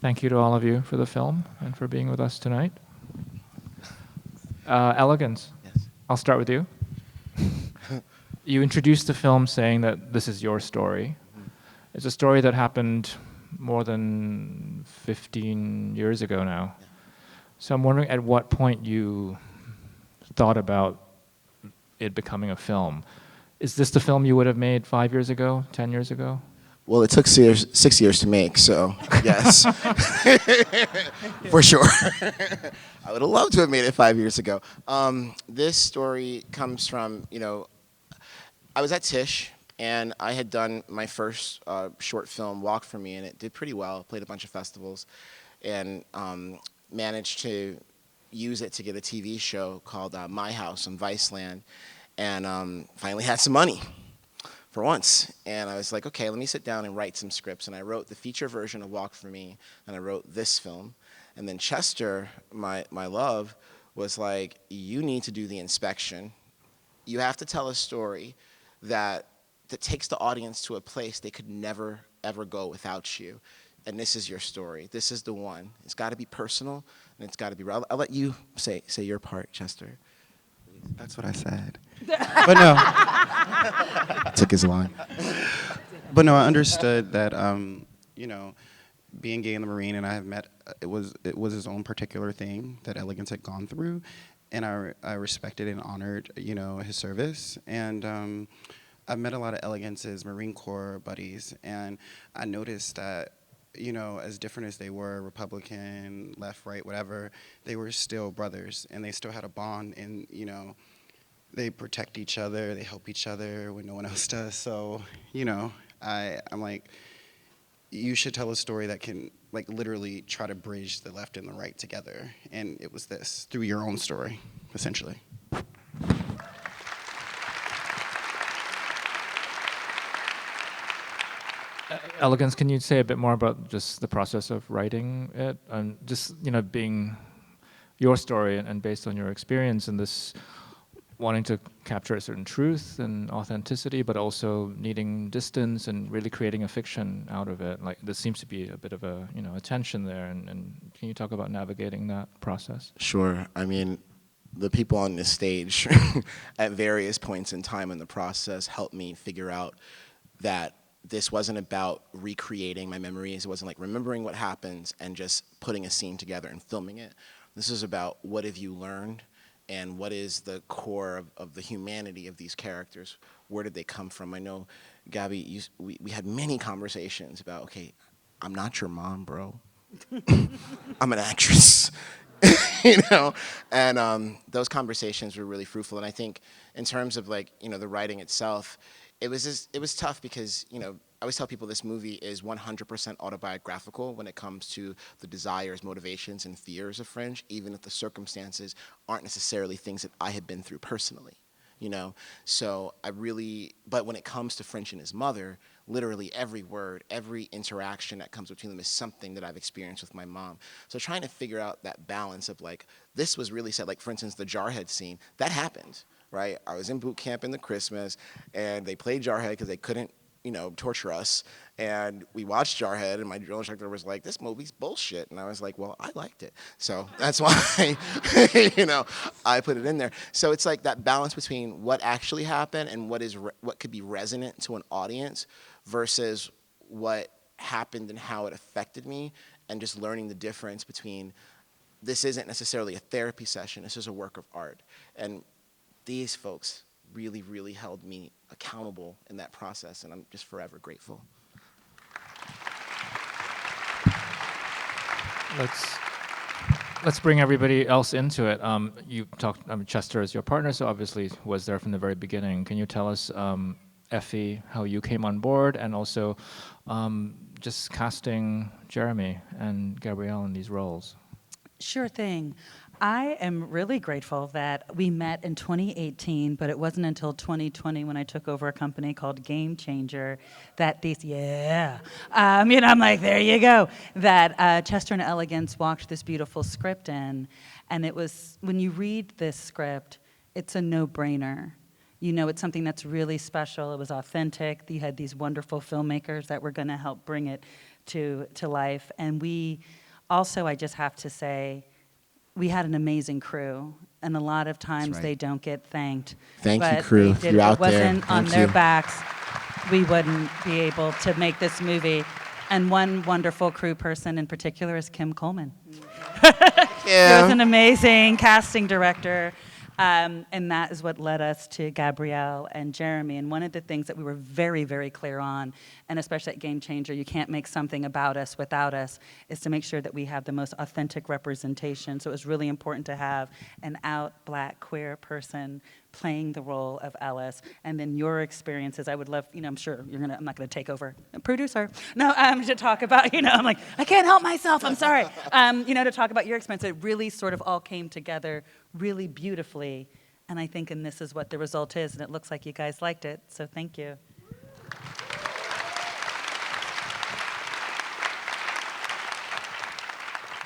Thank you to all of you for the film and for being with us tonight. Elegance, Yes. I'll start with you. You introduced the film saying that this is your story. It's a story that happened more than 15 years ago now. Yeah. So I'm wondering at what point you thought about it becoming a film. Is this the film you would have made 5 years ago, 10 years ago? Well, it took 6 years to make, so yes, for sure. I would have loved to have made it 5 years ago. This story comes from, I was at Tisch, and I had done my first short film, Walk For Me, and it did pretty well. Played a bunch of festivals, and managed to use it to get a TV show called My House on Viceland, and finally had some money for once. And I was like, okay, let me sit down and write some scripts. And I wrote the feature version of Walk For Me, and I wrote this film. And then Chester, my love, was like, you need to do the inspection. You have to tell a story that takes the audience to a place they could never, ever go without you. And this is your story. This is the one. It's got to be personal, and it's got to be real. I'll let you say your part, Chester. That's what I said. But no. Took his line. But no, I understood that, being gay in the Marine, and I have met, it was his own particular thing that Elegance had gone through, and I respected and honored, his service. And I've met a lot of Elegance's Marine Corps buddies, and I noticed that, as different as they were, Republican, left, right, whatever, they were still brothers, and they still had a bond, and, they protect each other, they help each other when no one else does. So, I'm like, you should tell a story that can, like, literally try to bridge the left and the right together. And it was this, through your own story, essentially. Elegance, can you say a bit more about just the process of writing it? And just, being your story and based on your experience in this, wanting to capture a certain truth and authenticity, but also needing distance and really creating a fiction out of it. Like, there seems to be a bit of a, a tension there. And can you talk about navigating that process? Sure. I mean, the people on this stage at various points in time in the process helped me figure out that this wasn't about recreating my memories. It wasn't like remembering what happens and just putting a scene together and filming it. This is about what have you learned and what is the core of the humanity of these characters. Where did they come from? I know, Gabby, we had many conversations about, okay, I'm not your mom, bro. I'm an actress. And those conversations were really fruitful. And I think in terms of like, the writing itself, it was tough because, I always tell people this movie is 100% autobiographical when it comes to the desires, motivations, and fears of French, even if the circumstances aren't necessarily things that I had been through personally, So but when it comes to French and his mother, literally every word, every interaction that comes between them is something that I've experienced with my mom. So trying to figure out that balance of like, this was really said, like for instance, the Jarhead scene, that happened, right? I was in boot camp in the Christmas, and they played Jarhead because they couldn't, torture us. And we watched Jarhead, and my drill instructor was like, this movie's bullshit. And I was like, well, I liked it. So that's why, I put it in there. So it's like that balance between what actually happened and what could be resonant to an audience versus what happened and how it affected me, and just learning the difference between this isn't necessarily a therapy session, this is a work of art. And these folks really, really held me accountable in that process, and I'm just forever grateful. Let's bring everybody else into it. You talked, Chester is your partner, so obviously was there from the very beginning. Can you tell us, Effie, how you came on board, and also just casting Jeremy and Gabrielle in these roles? Sure thing. I am really grateful that we met in 2018, but it wasn't until 2020 when I took over a company called Game Changer that I'm like, there you go, that Chester and Elegance walked this beautiful script in. And it was, when you read this script, it's a no-brainer. You know it's something that's really special. It was authentic. You had these wonderful filmmakers that were going to help bring it to life. And we also, I just have to say, we had an amazing crew. And a lot of times right. they don't get thanked. Thank you, But crew. they did. You're If out it wasn't there. on Thank their you. backs, we wouldn't be able to make this movie. And one wonderful crew person in particular is Kim Coleman. She was an amazing casting director. And that is what led us to Gabrielle and Jeremy. And one of the things that we were very, very clear on, and especially at Game Changer, you can't make something about us without us, is to make sure that we have the most authentic representation. So it was really important to have an out Black queer person playing the role of Ellis. And then your experiences, I would love, I'm sure I'm not gonna take over. Producer. No, to talk about, I'm like, I can't help myself, I'm sorry. To talk about your experience. It really sort of all came together really beautifully. And I think, and this is what the result is, and it looks like you guys liked it, so thank you.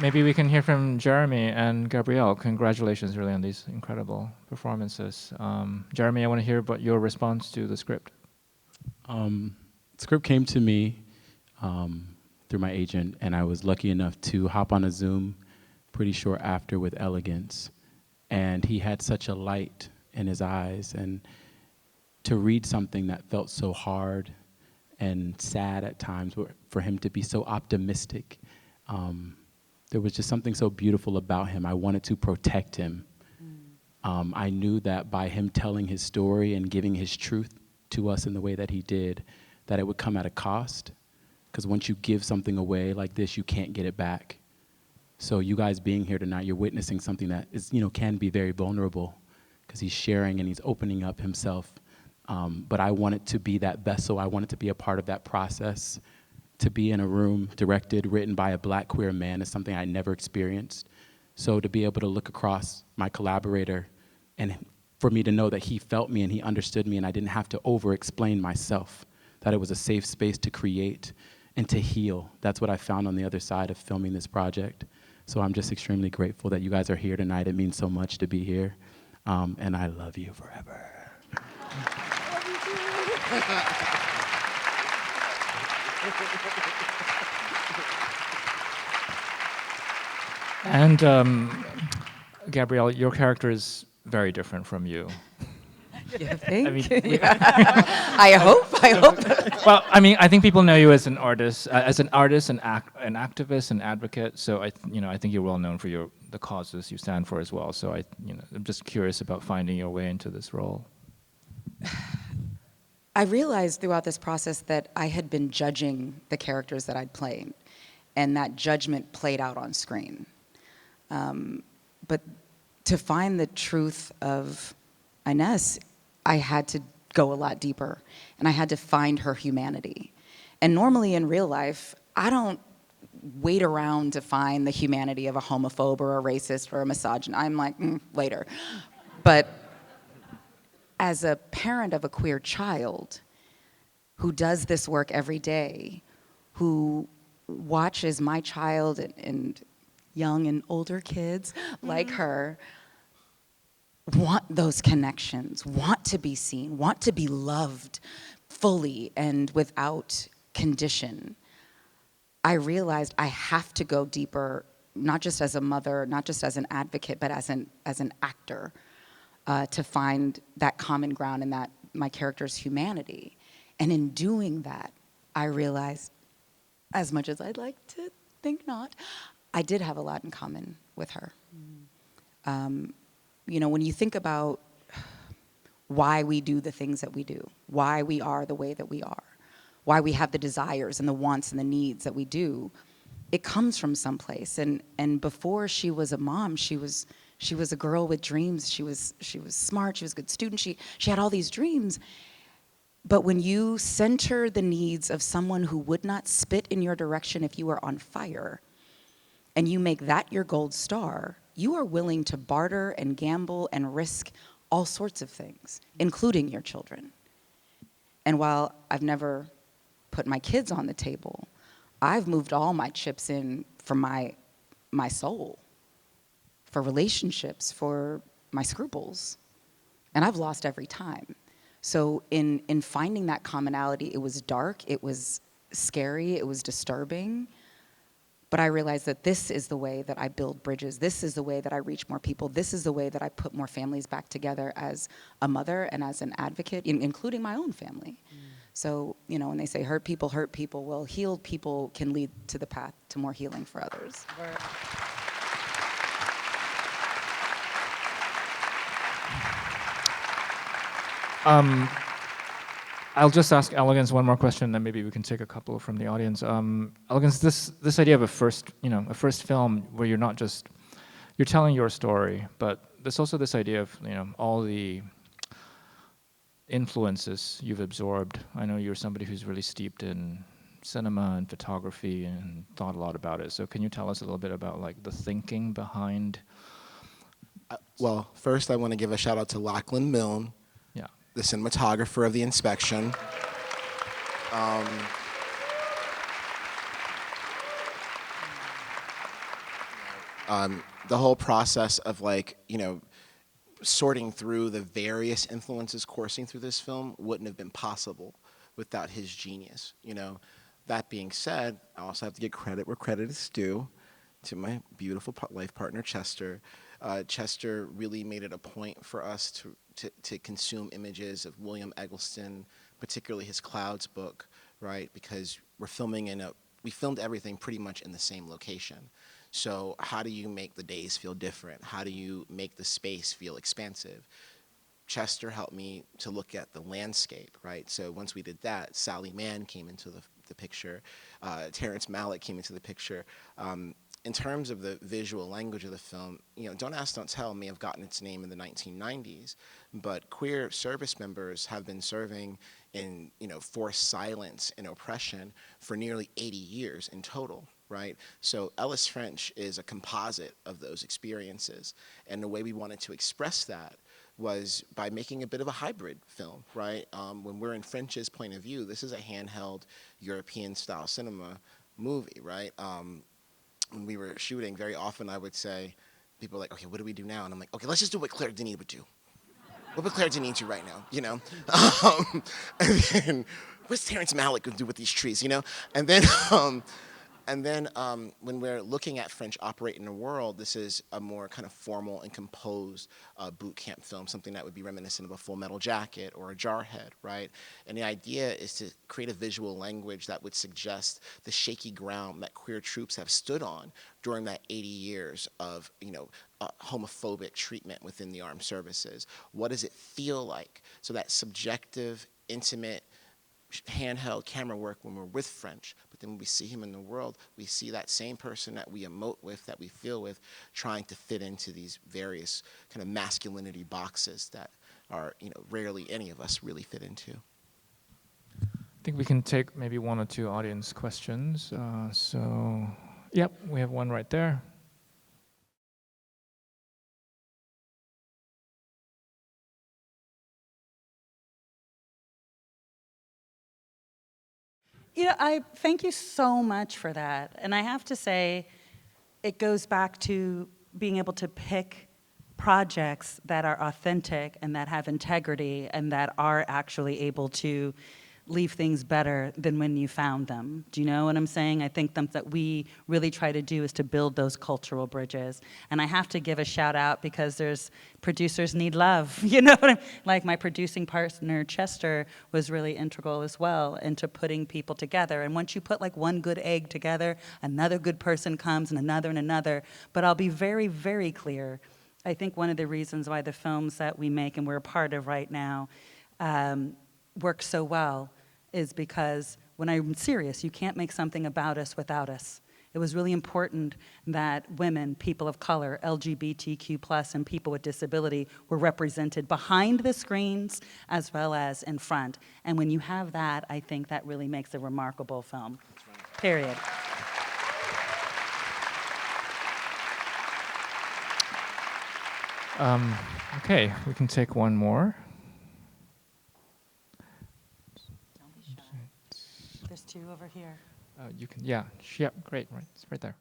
Maybe we can hear from Jeremy and Gabrielle. Congratulations, really, on these incredible performances. Jeremy, I want to hear about your response to the script. The script came to me through my agent, and I was lucky enough to hop on a Zoom pretty short after with Elegance. And he had such a light in his eyes, and to read something that felt so hard and sad at times, for him to be so optimistic, there was just something so beautiful about him. I wanted to protect him. I knew that by him telling his story and giving his truth to us in the way that he did, that it would come at a cost. Because once you give something away like this, you can't get it back. So you guys being here tonight, you're witnessing something that is, can be very vulnerable, because he's sharing and he's opening up himself. But I wanted to be that vessel. I wanted to be a part of that process. To be in a room directed, written by a Black queer man is something I never experienced. So to be able to look across my collaborator and for me to know that he felt me and he understood me and I didn't have to over-explain myself, that it was a safe space to create and to heal. That's what I found on the other side of filming this project. So I'm just extremely grateful that you guys are here tonight. It means so much to be here. And I love you forever. And Gabrielle, your character is very different from you. You think? I hope. Well, I think people know you as an artist, an activist, an advocate. So I think you're well known for the causes you stand for as well. So I'm just curious about finding your way into this role. I realized throughout this process that I had been judging the characters that I'd played, and that judgment played out on screen. But to find the truth of Inez, I had to go a lot deeper, and I had to find her humanity. And normally in real life, I don't wait around to find the humanity of a homophobe or a racist or a misogynist. I'm like, later. But as a parent of a queer child who does this work every day, who watches my child and young and older kids like her want those connections, want to be seen, want to be loved fully and without condition, I realized I have to go deeper, not just as a mother, not just as an advocate, but as an actor, to find that common ground and that my character's humanity. And in doing that, I realized, as much as I'd like to think not, I did have a lot in common with her. When you think about why we do the things that we do, why we are the way that we are, why we have the desires and the wants and the needs that we do, it comes from someplace. And before she was a mom, she was a girl with dreams. She was smart. She was a good student. She had all these dreams. But when you center the needs of someone who would not spit in your direction if you were on fire, and you make that your gold star, you are willing to barter and gamble and risk all sorts of things, including your children. And while I've never put my kids on the table, I've moved all my chips in for my soul, for relationships, for my scruples. And I've lost every time. So in finding that commonality, it was dark, it was scary, it was disturbing. But I realized that this is the way that I build bridges. This is the way that I reach more people. This is the way that I put more families back together as a mother and as an advocate, including my own family. So, you know, when they say hurt people, well, healed people can lead to the path to more healing for others. I'll just ask Elegance one more question, then maybe we can take a couple from the audience. Elegance, this idea of a first film where you're not just, you're telling your story, but there's also this idea of, you know, all the influences you've absorbed. I know you're somebody who's really steeped in cinema and photography and thought a lot about it. So can you tell us a little bit about like the thinking behind? Well, first I want to give a shout out to Lachlan Milne, Yeah. the cinematographer of The Inspection. The whole process of, like, you know, sorting through the various influences coursing through this film wouldn't have been possible without his genius, you know. That being said, I also have to give credit where credit is due to my beautiful life partner, Chester. Chester really made it a point for us to consume images of William Eggleston, particularly his Clouds book, right? Because we're filming we filmed everything pretty much in the same location. So how do you make the days feel different? How do you make the space feel expansive? Chester helped me to look at the landscape, right? So once we did that, Sally Mann came into the picture, Terrence Malick came into the picture. In terms of the visual language of the film, you know, Don't Ask, Don't Tell may have gotten its name in the 1990s, but queer service members have been serving in, you know, forced silence and oppression for nearly 80 years in total, right? So Ellis French is a composite of those experiences, and the way we wanted to express that was by making a bit of a hybrid film, right? When we're in French's point of view, this is a handheld European-style cinema movie, right? When we were shooting, very often I would say, people are like, okay, what do we do now? And I'm like, okay, let's just do what Claire Denis would do. What would Claire Denis do right now, you know? And then, what's Terrence Malick going to do with these trees, you know? And then, when we're looking at French operate in the world, this is a more kind of formal and composed boot camp film, something that would be reminiscent of a Full Metal Jacket or a Jarhead, right? And the idea is to create a visual language that would suggest the shaky ground that queer troops have stood on during that 80 years of, you know, homophobic treatment within the armed services. What does it feel like? So that subjective, intimate, handheld camera work when we're with French, but then when we see him in the world, we see that same person that we emote with, that we feel with, trying to fit into these various kind of masculinity boxes that are, you know, rarely any of us really fit into. I think we can take maybe one or two audience questions. So, yep, we have one right there. You know, I thank you so much for that. And I have to say, it goes back to being able to pick projects that are authentic and that have integrity and that are actually able to leave things better than when you found them. Do you know what I'm saying? I think that we really try to do is to build those cultural bridges. And I have to give a shout out because there's producers need love. You know what I mean? Like my producing partner, Chester, was really integral as well into putting people together. And once you put like one good egg together, another good person comes and another and another. But I'll be very, very clear. I think one of the reasons why the films that we make and we're a part of right now work so well is because when I'm serious, you can't make something about us without us. It was really important that women, people of color, LGBTQ+, and people with disability were represented behind the screens as well as in front. And when you have that, I think that really makes a remarkable film, period. Okay, we can take one more. Don't be shy. There's two over here. You can, yeah, great, right, it's right there.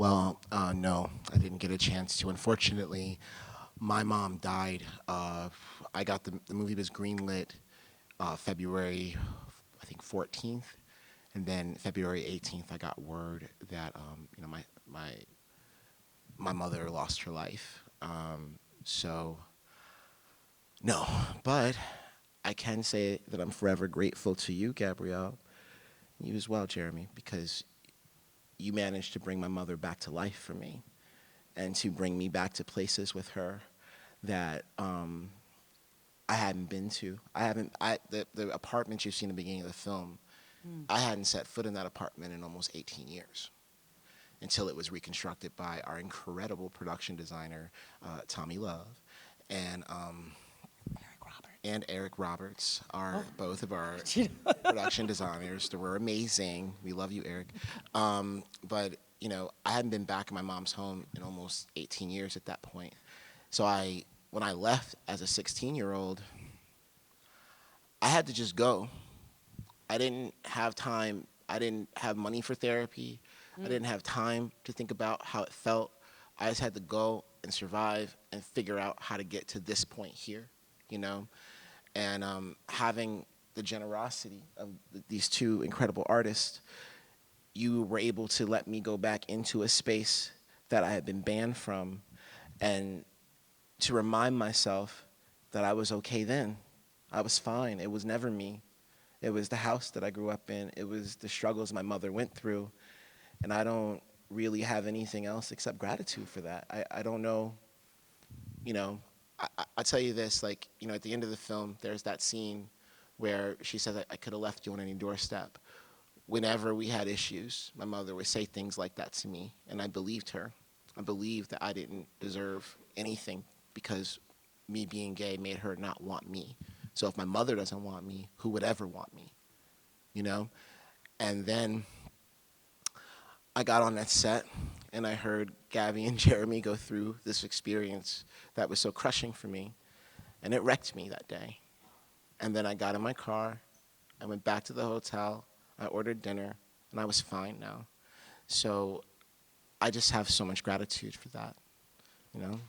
Well, no, I didn't get a chance to. Unfortunately, my mom died. I got the movie was greenlit February, I think 14th, and then February 18th, I got word that you know my mother lost her life. So no, but I can say that I'm forever grateful to you, Gabrielle, you as well, Jeremy, because you managed to bring my mother back to life for me and to bring me back to places with her that I hadn't been to. The apartment you see in the beginning of the film, I hadn't set foot in that apartment in almost 18 years until it was reconstructed by our incredible production designer, Tommy Love, and Eric Roberts are both of our production designers. They were amazing. We love you, Eric. But you know, I hadn't been back in my mom's home in almost 18 years at that point. So when I left as a 16-year-old, I had to just go. I didn't have time. I didn't have money for therapy. I didn't have time to think about how it felt. I just had to go and survive and figure out how to get to this point here, you know? And having the generosity of these two incredible artists, you were able to let me go back into a space that I had been banned from, and to remind myself that I was okay then. I was fine. It was never me. It was the house that I grew up in. It was the struggles my mother went through. And I don't really have anything else except gratitude for that. I don't know, you know, I'll tell you this, like, you know, at the end of the film, there's that scene where she said, I could have left you on any doorstep. Whenever we had issues, my mother would say things like that to me, and I believed her. I believed that I didn't deserve anything because me being gay made her not want me. So if my mother doesn't want me, who would ever want me, you know? And then I got on that set, and I heard Gabby and Jeremy go through this experience that was so crushing for me, and it wrecked me that day. And then I got in my car, I went back to the hotel, I ordered dinner, and I was fine now. So I just have so much gratitude for that, you know?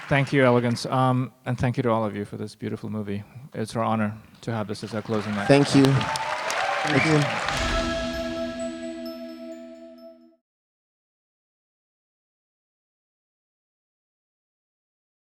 Thank you, Elegance, and thank you to all of you for this beautiful movie. It's our honor to have this as our closing night. Thank you. Thank you.